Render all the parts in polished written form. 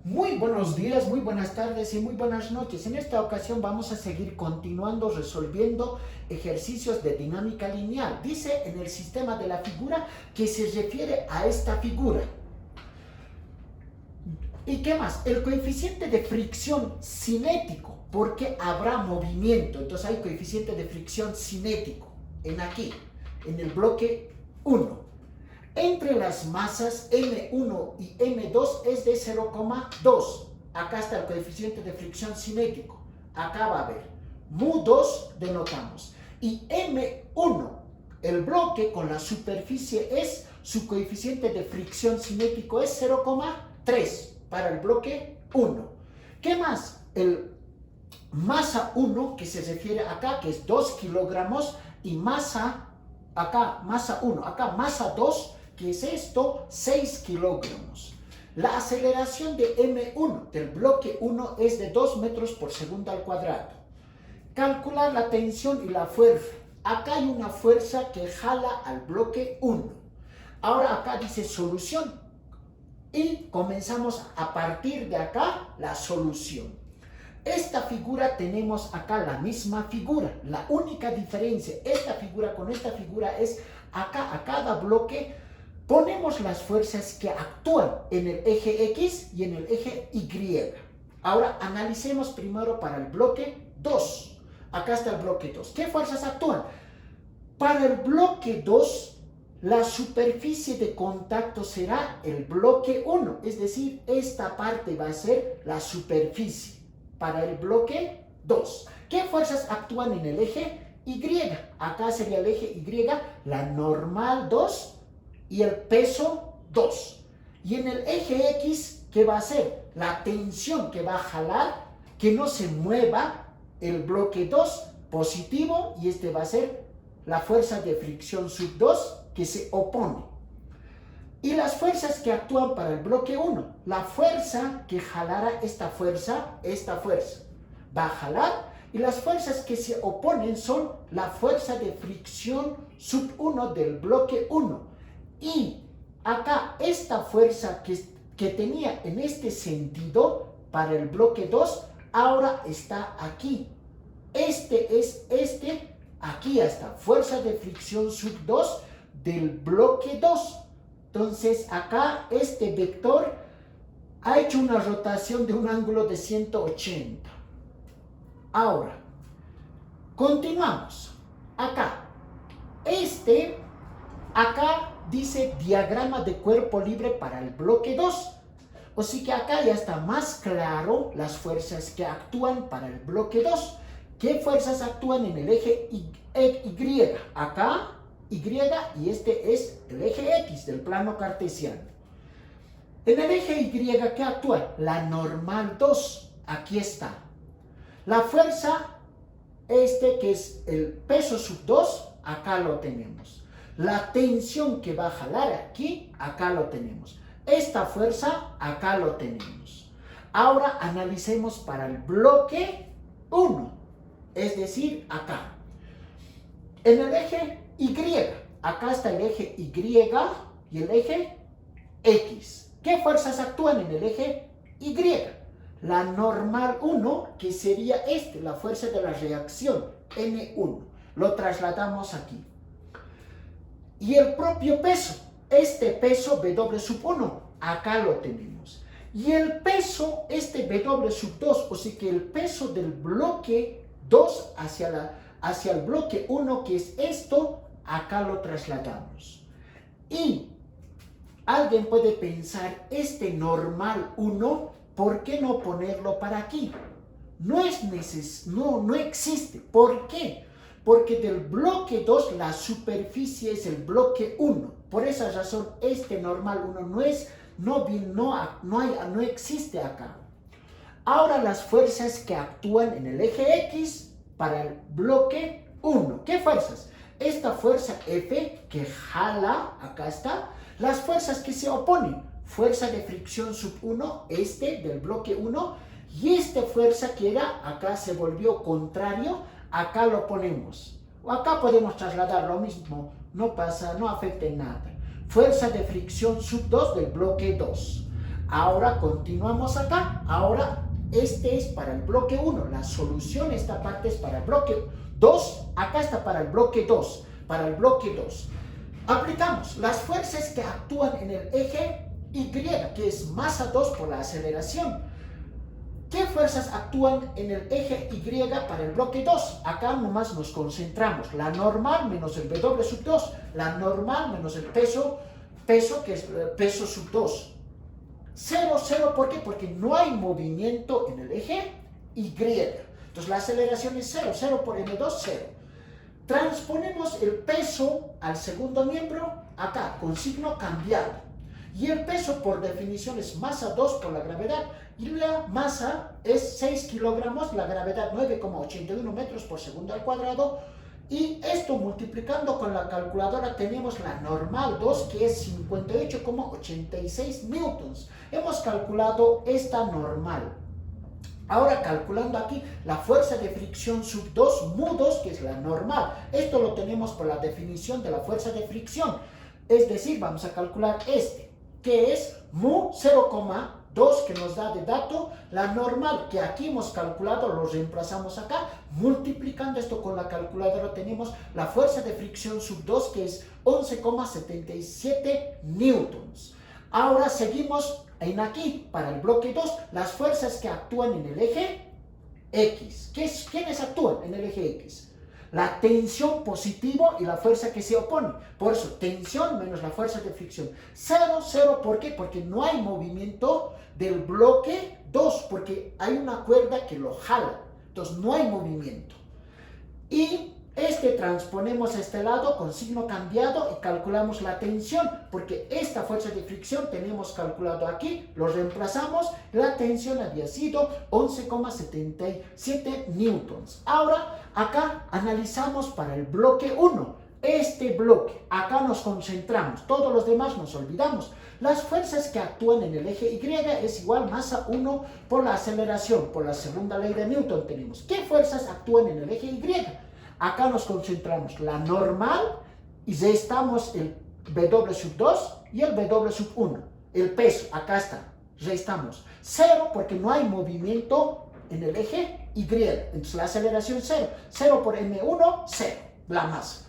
Muy buenos días, muy buenas tardes y muy buenas noches. En esta ocasión vamos a seguir continuando resolviendo ejercicios de dinámica lineal. Dice en el sistema de la figura que se refiere a esta figura. ¿Y qué más? El coeficiente de fricción cinético, porque habrá movimiento. Entonces hay coeficiente de fricción cinético en aquí, en el bloque 1. Entre las masas M1 y M2 es de 0,2. Acá está el coeficiente de fricción cinético. Acá va a haber mu2, denotamos. Y M1, el bloque con la superficie es, su coeficiente de fricción cinético es 0,3 para el bloque 1. ¿Qué más? El masa 1, que se refiere acá, que es 2 kilogramos, y masa, acá masa 1, acá masa 2, que es esto, 6 kilogramos. La aceleración de M1 del bloque 1 es de 2 metros por segundo al cuadrado. Calcular la tensión y la fuerza. Acá hay una fuerza que jala al bloque 1. Ahora acá dice solución. Y comenzamos a partir de acá la solución. Esta figura tenemos acá la misma figura. La única diferencia, esta figura con esta figura es acá a cada bloque ponemos las fuerzas que actúan en el eje X y en el eje Y. Ahora analicemos primero para el bloque 2. Acá está el bloque 2. ¿Qué fuerzas actúan? Para el bloque 2, la superficie de contacto será el bloque 1, es decir, esta parte va a ser la superficie para el bloque 2. ¿Qué fuerzas actúan en el eje Y? Acá sería el eje Y, la normal 2 y el peso 2. Y en el eje X, ¿qué va a ser? La tensión que va a jalar, que no se mueva el bloque 2 positivo, y este va a ser la fuerza de fricción sub 2 que se opone. Y las fuerzas que actúan para el bloque 1, la fuerza que jalará esta fuerza va a jalar, y las fuerzas que se oponen son la fuerza de fricción sub 1 del bloque 1. Y acá esta fuerza que tenía en este sentido para el bloque 2, ahora está aquí. Aquí está, fuerza de fricción sub 2 del bloque 2. Entonces acá este vector ha hecho una rotación de un ángulo de 180. Ahora, continuamos. Acá dice diagrama de cuerpo libre para el bloque 2. O sea que acá ya está más claro las fuerzas que actúan para el bloque 2. ¿Qué fuerzas actúan en el eje Y? Acá Y, y este es el eje X del plano cartesiano. En el eje Y, ¿qué actúa? La normal 2. Aquí está. La fuerza, que es el peso sub 2, acá lo tenemos. La tensión que va a jalar aquí, acá lo tenemos. Esta fuerza, acá lo tenemos. Ahora analicemos para el bloque 1, es decir, acá. En el eje Y, acá está el eje Y y el eje X. ¿Qué fuerzas actúan en el eje Y? La normal 1, que sería la fuerza de la reacción, N1. Lo trasladamos aquí. Y el propio peso, peso W sub 1, acá lo tenemos. Y el peso, W sub 2, o sea que el peso del bloque 2 hacia el bloque 1, que es esto, acá lo trasladamos. Y alguien puede pensar, normal 1, ¿por qué no ponerlo para aquí? No existe. ¿Por qué? Porque del bloque 2 la superficie es el bloque 1. Por esa razón, normal 1 no existe acá. Ahora las fuerzas que actúan en el eje X para el bloque 1. ¿Qué fuerzas? Esta fuerza F que jala, acá está. Las fuerzas que se oponen, fuerza de fricción sub 1, del bloque 1, y esta fuerza que era, acá se volvió contrario, acá lo ponemos. O acá podemos trasladar lo mismo, no pasa, no afecta en nada. Fuerza de fricción sub 2 del bloque 2. Ahora continuamos acá. Ahora este es para el bloque 1. La solución, esta parte es para el bloque 2. Acá está para el bloque 2. Para el bloque 2. Aplicamos las fuerzas que actúan en el eje Y, que es masa 2 por la aceleración. ¿Qué fuerzas actúan en el eje Y para el bloque 2? Acá nomás nos concentramos. La normal menos el W sub 2. La normal menos el peso que es peso sub 2. 0, 0, ¿por qué? Porque no hay movimiento en el eje Y. Entonces la aceleración es 0. 0 por M2, 0. Transponemos el peso al segundo miembro acá, con signo cambiado. Y el peso por definición es masa 2 por la gravedad. Y la masa es 6 kilogramos, la gravedad 9,81 metros por segundo al cuadrado. Y esto multiplicando con la calculadora tenemos la normal 2, que es 58,86 newtons. Hemos calculado esta normal. Ahora calculando aquí la fuerza de fricción sub 2 mu2, que es la normal. Esto lo tenemos por la definición de la fuerza de fricción. Es decir, vamos a calcular que es mu 0,2 que nos da de dato la normal, que aquí hemos calculado, lo reemplazamos acá, multiplicando esto con la calculadora tenemos la fuerza de fricción sub 2, que es 11,77 newtons. Ahora seguimos en aquí, para el bloque 2, las fuerzas que actúan en el eje X. ¿Quiénes actúan en el eje X? La tensión positivo y la fuerza que se opone. Por eso, tensión menos la fuerza de fricción. 0, 0, ¿por qué? Porque no hay movimiento del bloque 2, porque hay una cuerda que lo jala. Entonces, no hay movimiento. Y transponemos a este lado con signo cambiado y calculamos la tensión, porque esta fuerza de fricción tenemos calculado aquí, lo reemplazamos, la tensión había sido 11,77 newtons. Ahora, acá analizamos para el bloque 1, este bloque, acá nos concentramos, todos los demás nos olvidamos. Las fuerzas que actúan en el eje Y es igual masa 1 por la aceleración, por la segunda ley de Newton tenemos. ¿Qué fuerzas actúan en el eje Y? Acá nos concentramos la normal y restamos el W sub 2 y el W sub 1. El peso, acá está, restamos 0 porque no hay movimiento en el eje Y. Entonces la aceleración 0. 0 por M1, 0, la masa.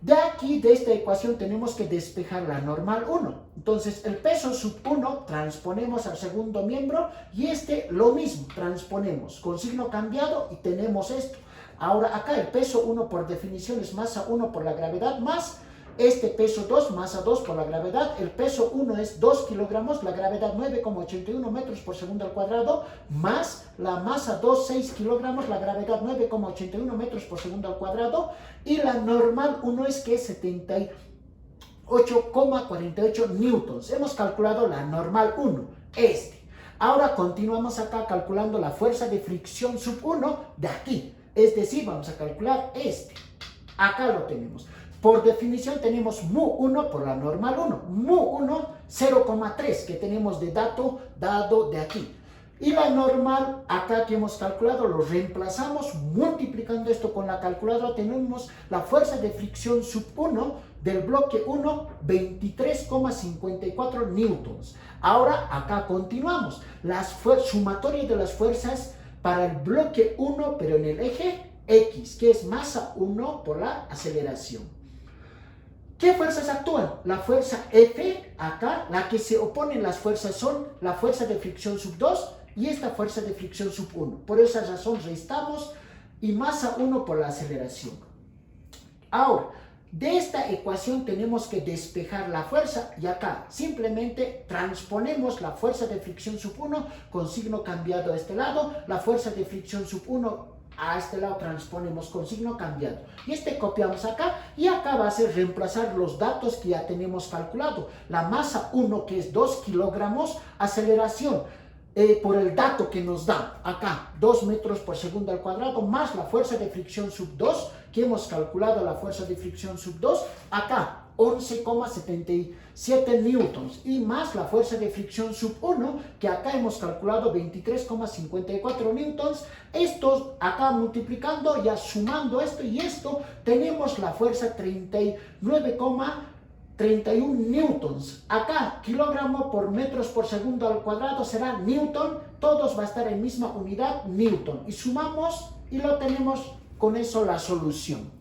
De aquí, de esta ecuación, tenemos que despejar la normal 1. Entonces, el peso sub 1 transponemos al segundo miembro y lo mismo, transponemos con signo cambiado y tenemos esto. Ahora, acá el peso 1 por definición es masa 1 por la gravedad más peso 2, masa 2 por la gravedad. El peso 1 es 2 kilogramos, la gravedad 9,81 metros por segundo al cuadrado, más la masa 2, 6 kilogramos, la gravedad 9,81 metros por segundo al cuadrado. Y la normal 1 es que es 78,48 newtons. Hemos calculado la normal 1, Ahora continuamos acá calculando la fuerza de fricción sub 1 de aquí. Es decir, vamos a calcular Acá lo tenemos. Por definición tenemos mu1 por la normal 1. Mu1, 0,3 que tenemos de dato dado de aquí. Y la normal, acá que hemos calculado, lo reemplazamos multiplicando esto con la calculadora. Tenemos la fuerza de fricción sub 1 del bloque 1, 23,54 newtons. Ahora, acá continuamos. Sumatoria de las fuerzas para el bloque 1, pero en el eje X, que es masa 1 por la aceleración. ¿Qué fuerzas actúan? La fuerza F, acá, la que se oponen las fuerzas son la fuerza de fricción sub 2 y esta fuerza de fricción sub 1. Por esa razón restamos y masa 1 por la aceleración. Ahora, de esta ecuación tenemos que despejar la fuerza y acá simplemente transponemos la fuerza de fricción sub 1 con signo cambiado a este lado, la fuerza de fricción sub 1 a este lado transponemos con signo cambiado. Y copiamos acá y acá va a ser reemplazar los datos que ya tenemos calculado. La masa 1 que es 2 kilogramos, aceleración. Por el dato que nos da acá, 2 metros por segundo al cuadrado, más la fuerza de fricción sub 2, que hemos calculado la fuerza de fricción sub 2, acá 11,77 newtons, y más la fuerza de fricción sub 1, que acá hemos calculado 23,54 newtons. Estos acá multiplicando, ya sumando esto y esto, tenemos la fuerza 39,39 31 newtons. Acá, kilogramo por metros por segundo al cuadrado será newton. Todos va a estar en misma unidad, newton. Y sumamos y lo tenemos con eso la solución.